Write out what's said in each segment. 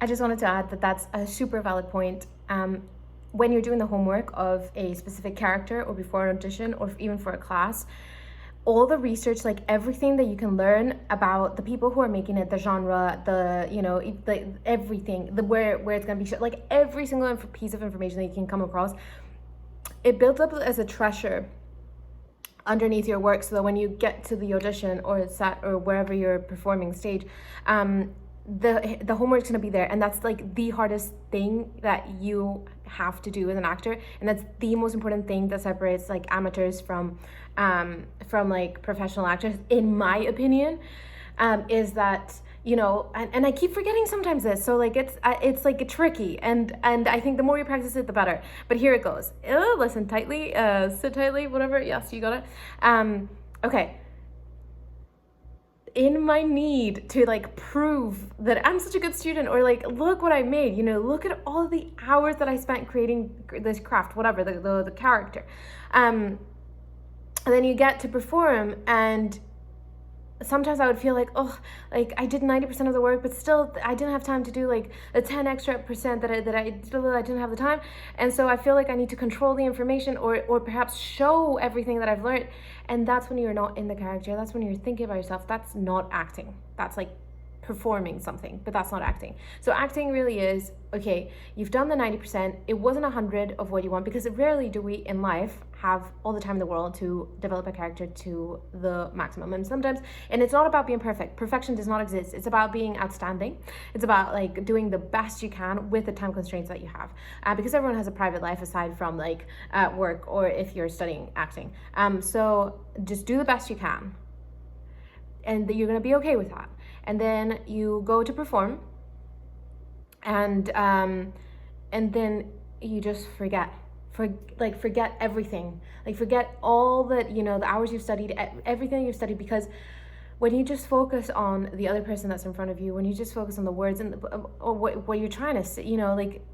I just wanted to add that that's a super valid point. When you're doing the homework of a specific character or before an audition or even for a class, all the research, like everything that you can learn about the people who are making it, the genre, the everything, the where it's going to be shot, like every single piece of information that you can come across, it builds up as a treasure underneath your work, so that when you get to the audition or set or wherever you're performing stage, the homework's going to be there, and that's like the hardest thing that you have to do as an actor, and that's the most important thing that separates like amateurs from like professional actors, in my opinion, is that, you know, and I keep forgetting sometimes this, so like it's like tricky, and I think the more you practice it, the better. But here it goes. Listen tightly, sit tightly, whatever. Yes, you got it. Okay. In my need to like prove that I'm such a good student, or like, look what I made, you know, look at all the hours that I spent creating this craft, whatever, the character, and then you get to perform, and sometimes I would feel like, oh, like I did 90% of the work, but still I didn't have time to do like the 10 extra percent that I didn't have the time. And so I feel like I need to control the information, or perhaps show everything that I've learned. And that's when you're not in the character. That's when you're thinking about yourself. That's not acting. That's like performing something, but that's not acting. So acting really is, okay, you've done the 90%, it wasn't 100 of what you want, because rarely do we in life have all the time in the world to develop a character to the maximum. And sometimes, and it's not about being perfect. Perfection does not exist. It's about being outstanding. It's about like doing the best you can with the time constraints that you have, because everyone has a private life aside from like work, or if you're studying acting. So just do the best you can, and you're gonna be okay with that. And then you go to perform, and then you just forget everything, like forget all that, you know, the hours you've studied, everything you've studied, because when you just focus on the other person that's in front of you, when you just focus on the words and or what you're trying to say, you know, like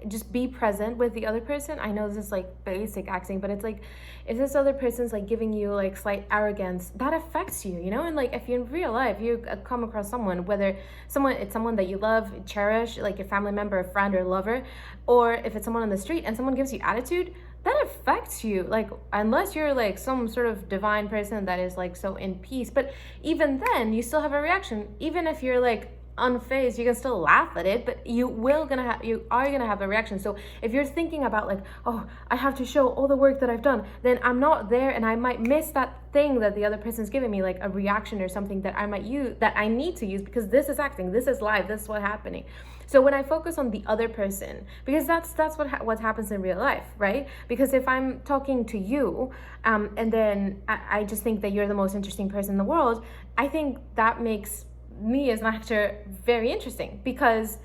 just be present with the other person. I know this is like basic acting, but it's like, if this other person's like giving you like slight arrogance, that affects you, you know. And like if you're in real life, you come across someone, whether it's someone that you love, cherish, like your family member, a friend, or lover, or if it's someone on the street and someone gives you attitude, that affects you, like, unless you're like some sort of divine person that is like so in peace. But even then, you still have a reaction. Even if you're like unfazed, you can still laugh at it, but you are gonna have a reaction. So if you're thinking about like, oh, I have to show all the work that I've done, then I'm not there, and I might miss that thing that the other person's giving me, like a reaction or something that I might use, that I need to use, because this is acting, this is live, this is what's happening. So when I focus on the other person, because that's what happens in real life, right? Because if I'm talking to you, and then I just think that you're the most interesting person in the world, I think that makes me as an actor very interesting, because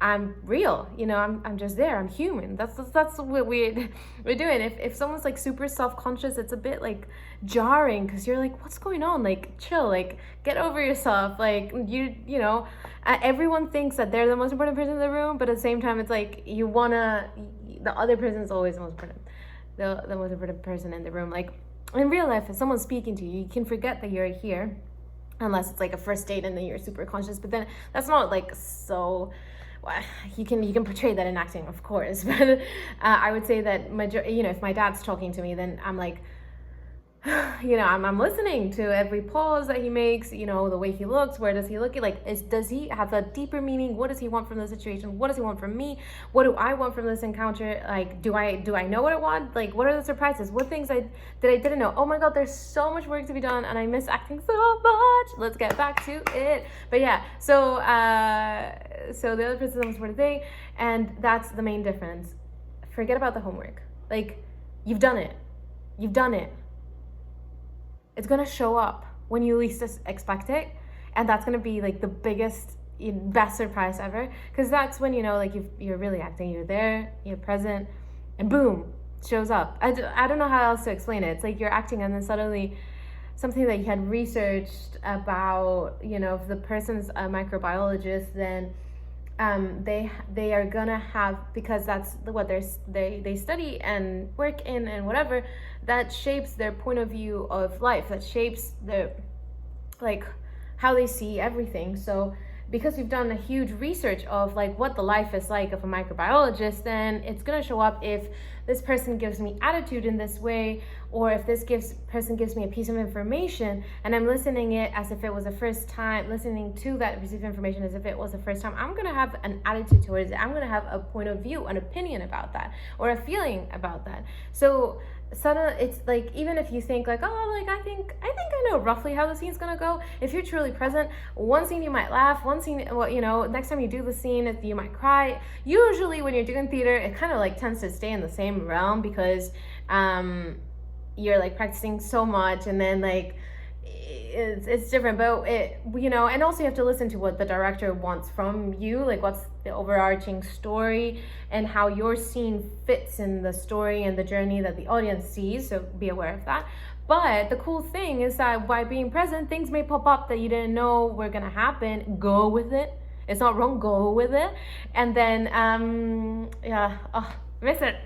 I'm real, you know, I'm just there, I'm human. That's what we're doing. If someone's like super self-conscious, it's a bit like jarring, because you're like, what's going on? Like, chill, like get over yourself. Like you know, everyone thinks that they're the most important person in the room, but at the same time, it's like the other person is always the most important, the most important person in the room. Like in real life, if someone's speaking to you, you can forget that you're here, unless it's like a first date and then you're super conscious. But then that's not like so, well, you can portray that in acting, of course. But I would say that you know, if my dad's talking to me, then I'm like, you know, I'm listening to every pause that he makes, you know, the way he looks, where does he look, like, does he have a deeper meaning? What does he want from the situation? What does he want from me? What do I want from this encounter? Like, do I know what I want? Like, what are the surprises? What things I didn't know? Oh my god, there's so much work to be done, and I miss acting so much. Let's get back to it. But yeah, so the other person is the most important thing, and that's the main difference. Forget about the homework. Like, you've done it. It's gonna show up when you least expect it, and that's gonna be like the best surprise ever, because that's when, you know, like you're really acting, you're there, you're present, and boom, shows up. I don't know how else to explain it. It's like you're acting, and then suddenly something that you had researched about, you know, if the person's a microbiologist, then they are gonna have, because that's what they study and work in and whatever, that shapes their point of view of life, that shapes their, like, how they see everything. So because you've done a huge research of like what the life is like of a microbiologist, then it's going to show up if this person gives me attitude in this way, or if this person gives me a piece of information and I'm listening it as if it was the first time, listening to that piece of information as if it was the first time, I'm going to have an attitude towards it. I'm going to have a point of view, an opinion about that, or a feeling about that. So suddenly it's like, even if you think like, oh, like I think I know roughly how the scene's gonna go, if you're truly present, one scene you might laugh, one scene, well, you know, next time you do the scene you might cry. Usually when you're doing theater, it kind of like tends to stay in the same realm, because you're like practicing so much, and then like it's different, but it, you know, and also you have to listen to what the director wants from you, like what's the overarching story and how your scene fits in the story and the journey that the audience sees, so be aware of that. But the cool thing is that by being present, things may pop up that you didn't know were gonna happen. Go with it. It's not wrong, go with it. And then yeah, oh, miss it.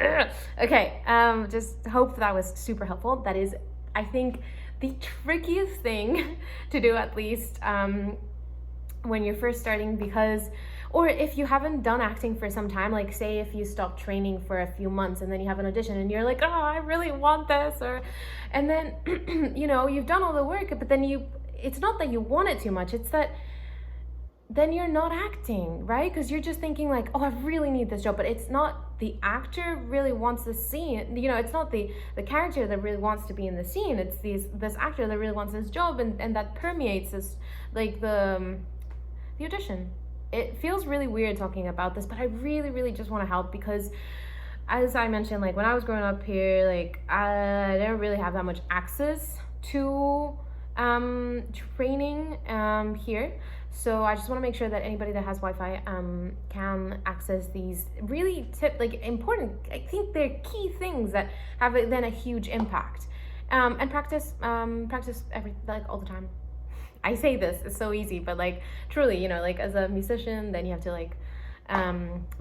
Okay, just hope that was super helpful. That is, I think, the trickiest thing to do, at least when you're first starting, because, or if you haven't done acting for some time, like say if you stop training for a few months and then you have an audition and you're like, oh, I really want this, or, and then you know, you've done all the work, but then it's not that you want it too much, it's that then you're not acting, right? Because you're just thinking like, oh, I really need this job, but it's not the actor really wants the scene, you know, it's not the character that really wants to be in the scene, it's this actor that really wants this job, and that permeates this, like the audition. It feels really weird talking about this, but I really just want to help, because as I mentioned, like when I was growing up here, like I didn't really have that much access to training here. So I just want to make sure that anybody that has Wi-Fi can access these really important, I think they're key things that have then a huge impact. And practice like all the time. I say this, it's so easy, but like truly, you know, like as a musician, then you have to like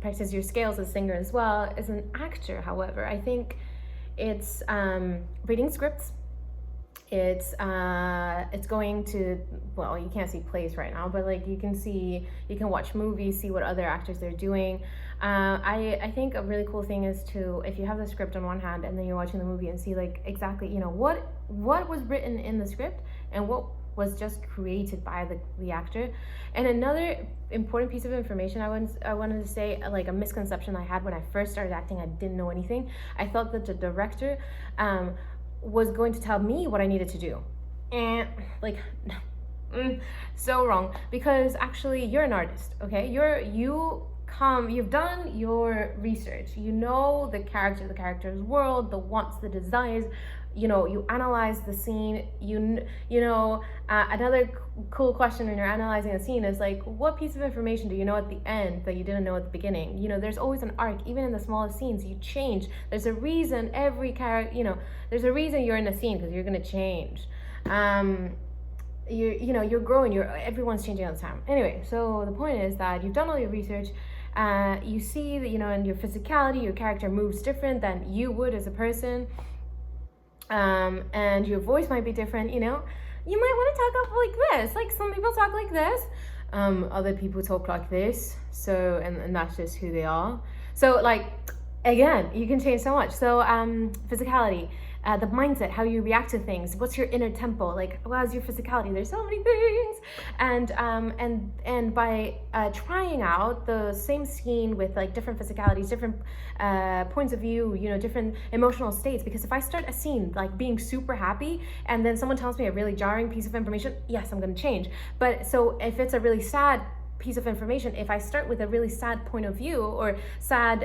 practice your scales as a singer as well. As an actor, however, I think it's reading scripts. It's going to, well, you can't see plays right now, but like you can watch movies, see what other actors they're doing. I think a really cool thing is to, if you have the script on one hand and then you're watching the movie and see like exactly, you know, what was written in the script and what was just created by the actor. And another important piece of information I wanted to say, like a misconception I had when I first started acting, I didn't know anything. I thought that the director was going to tell me what I needed to do, and like so wrong, because actually you're an artist, okay? You've done your research, you know the character's world, the wants, the desires, you know, you analyze the scene, you know, another cool question when you're analyzing a scene is like, what piece of information do you know at the end that you didn't know at the beginning? You know, there's always an arc, even in the smallest scenes, you change. There's a reason every character, you know, there's a reason you're in a scene, because you're gonna change. You're growing, everyone's changing all the time. Anyway, so the point is that you've done all your research. You see that, you know, in your physicality, your character moves different than you would as a person. And your voice might be different, you know. You might want to talk up like this, like some people talk like this, other people talk like this, so and that's just who they are. So like, again, you can change so much. So physicality, the mindset, how you react to things, what's your inner tempo, like how's your physicality, there's so many things. And by trying out the same scene with like different physicalities, different points of view, you know, different emotional states, because if I start a scene like being super happy and then someone tells me a really jarring piece of information, yes, I'm going to change. But so if it's a really sad piece of information, if I start with a really sad point of view or sad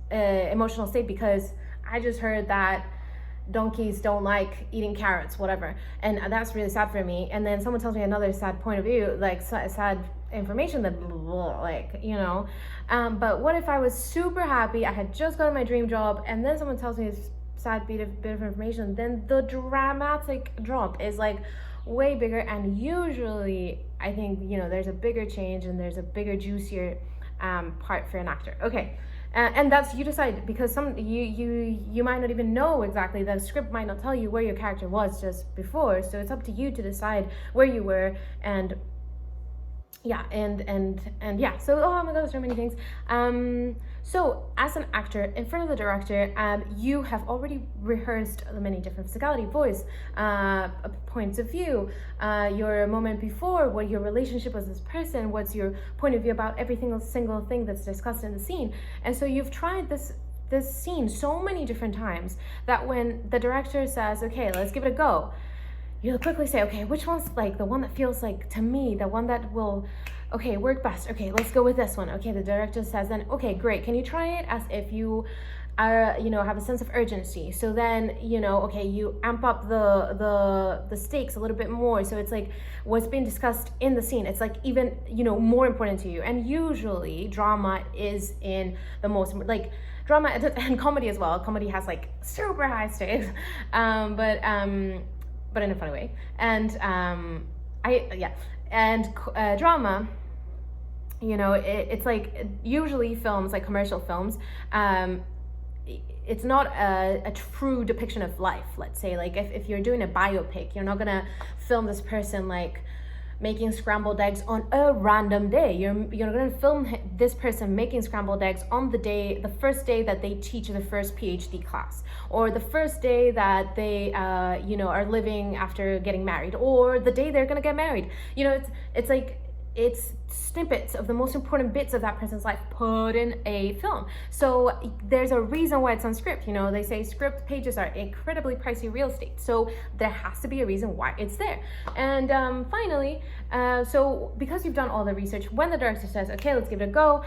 emotional state, because I just heard that donkeys don't like eating carrots, whatever, and that's really sad for me, and then someone tells me another sad point of view, like sad information, that like, you know, but what if I was super happy, I had just gotten my dream job, and then someone tells me this sad bit of information, then the dramatic drop is like way bigger, and usually I think, you know, there's a bigger change and there's a bigger, juicier part for an actor. Okay. And that's, you decide, because you might not even know exactly, the script might not tell you where your character was just before, so it's up to you to decide where you were and yeah, and yeah, so oh my god, so many things. So as an actor in front of the director, you have already rehearsed the many different physicality, voice, points of view, your moment before, what your relationship with this person, what's your point of view about every single thing that's discussed in the scene. And so you've tried this scene so many different times that when the director says, okay, let's give it a go, you'll quickly say, okay, which one's like the one that feels like, to me, the one that will, okay, work best. Okay, let's go with this one. Okay, the director says then, okay, great. Can you try it as if you are, have a sense of urgency? So then, okay, you amp up the stakes a little bit more. So it's like what's being discussed in the scene, it's like even, more important to you. And usually drama is in the most, like, drama and comedy as well. Comedy has like super high stakes, but in a funny way. And drama, it's like usually films, like commercial films, it's not a true depiction of life. Let's say, like, if you're doing a biopic, you're not gonna film this person like making scrambled eggs on a random day. You're gonna film this person making scrambled eggs on the first day that they teach the first PhD class, or the first day that they are living after getting married, or the day they're gonna get married. It's like, it's snippets of the most important bits of that person's life put in a film. So there's a reason why it's on script. They say script pages are incredibly pricey real estate, so there has to be a reason why it's there. And finally, so because you've done all the research, when the director says, okay, let's give it a go,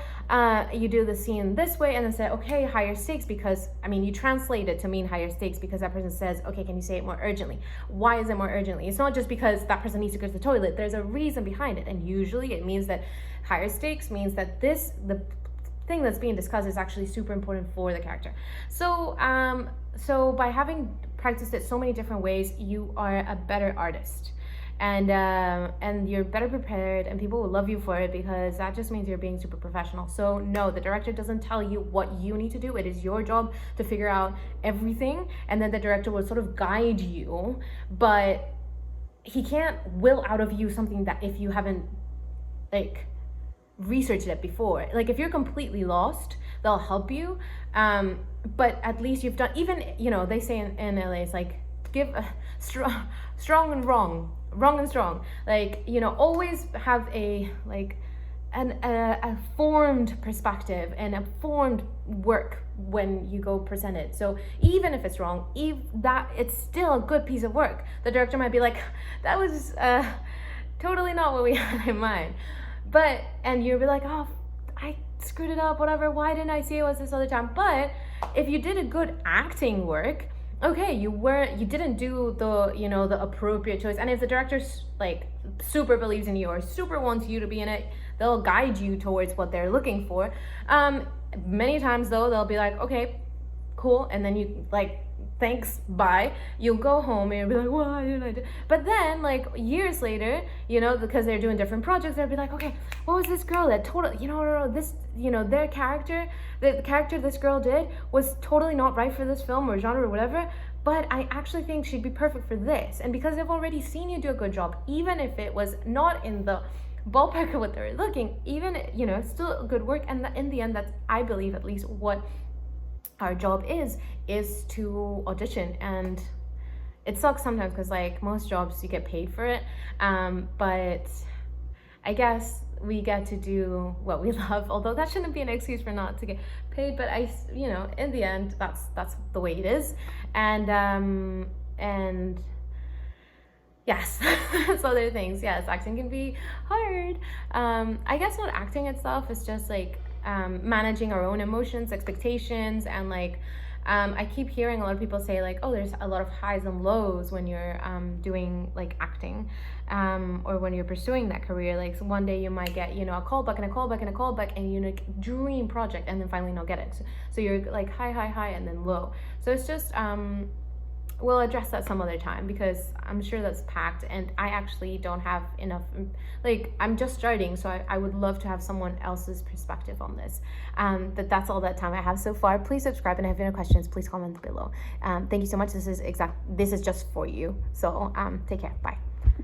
you do the scene this way, and then say, okay, higher stakes, because you translate it to mean higher stakes because that person says, okay, can you say it more urgently? Why is it more urgently? It's not just because that person needs to go to the toilet. There's a reason behind it, and usually it means that higher stakes means that the thing that's being discussed is actually super important for the character. So so by having practiced it so many different ways, you are a better artist, and you're better prepared, and people will love you for it, because that just means you're being super professional. So no, the director doesn't tell you what you need to do. It is your job to figure out everything, and then the director will sort of guide you, but he can't will out of you something that if you haven't like researched it before. Like, if you're completely lost, they'll help you, but at least you've done, even they say in LA, it's like, give a strong and wrong and strong, like, always have a formed perspective and a formed work when you go present it. So even if it's wrong, it's still a good piece of work. The director might be like, that was totally not what we had in mind, and you'll be like, oh, I screwed it up, whatever, why didn't I see it was this other time? But if you did a good acting work, okay, you didn't do the appropriate choice. And if the director like super believes in you or super wants you to be in it, they'll guide you towards what they're looking for. Many times though, they'll be like, okay, cool, and then you like, thanks, bye. You'll go home and you'll be like, why didn't I do? But then, like, years later, because they're doing different projects, they'll be like, okay, what was this girl that totally, this, their character, the character this girl did was totally not right for this film or genre or whatever, but I actually think she'd be perfect for this. And because they've already seen you do a good job, even if it was not in the ballpark of what they're looking, even, it's still good work. And in the end, that's, I believe, at least what our job is to audition. And it sucks sometimes because, like, most jobs you get paid for it, but I guess we get to do what we love, although that shouldn't be an excuse for not to get paid. But in the end, that's the way it is. And yes, so other things, yes, acting can be hard. I guess not acting itself, is just like managing our own emotions, expectations, and like I keep hearing a lot of people say, like, oh, there's a lot of highs and lows when you're doing like acting, or when you're pursuing that career. Like, so one day you might get, a callback and a callback and a callback, and like dream project, and then finally not get it. So you're like high, and then low. So it's just we'll address that some other time, because I'm sure that's packed, and I actually don't have enough, like, I'm just starting, so I would love to have someone else's perspective on this. But that's all that time I have so far. Please subscribe, and if you have any questions, please comment below. Thank you so much. This is just for you. So take care. Bye.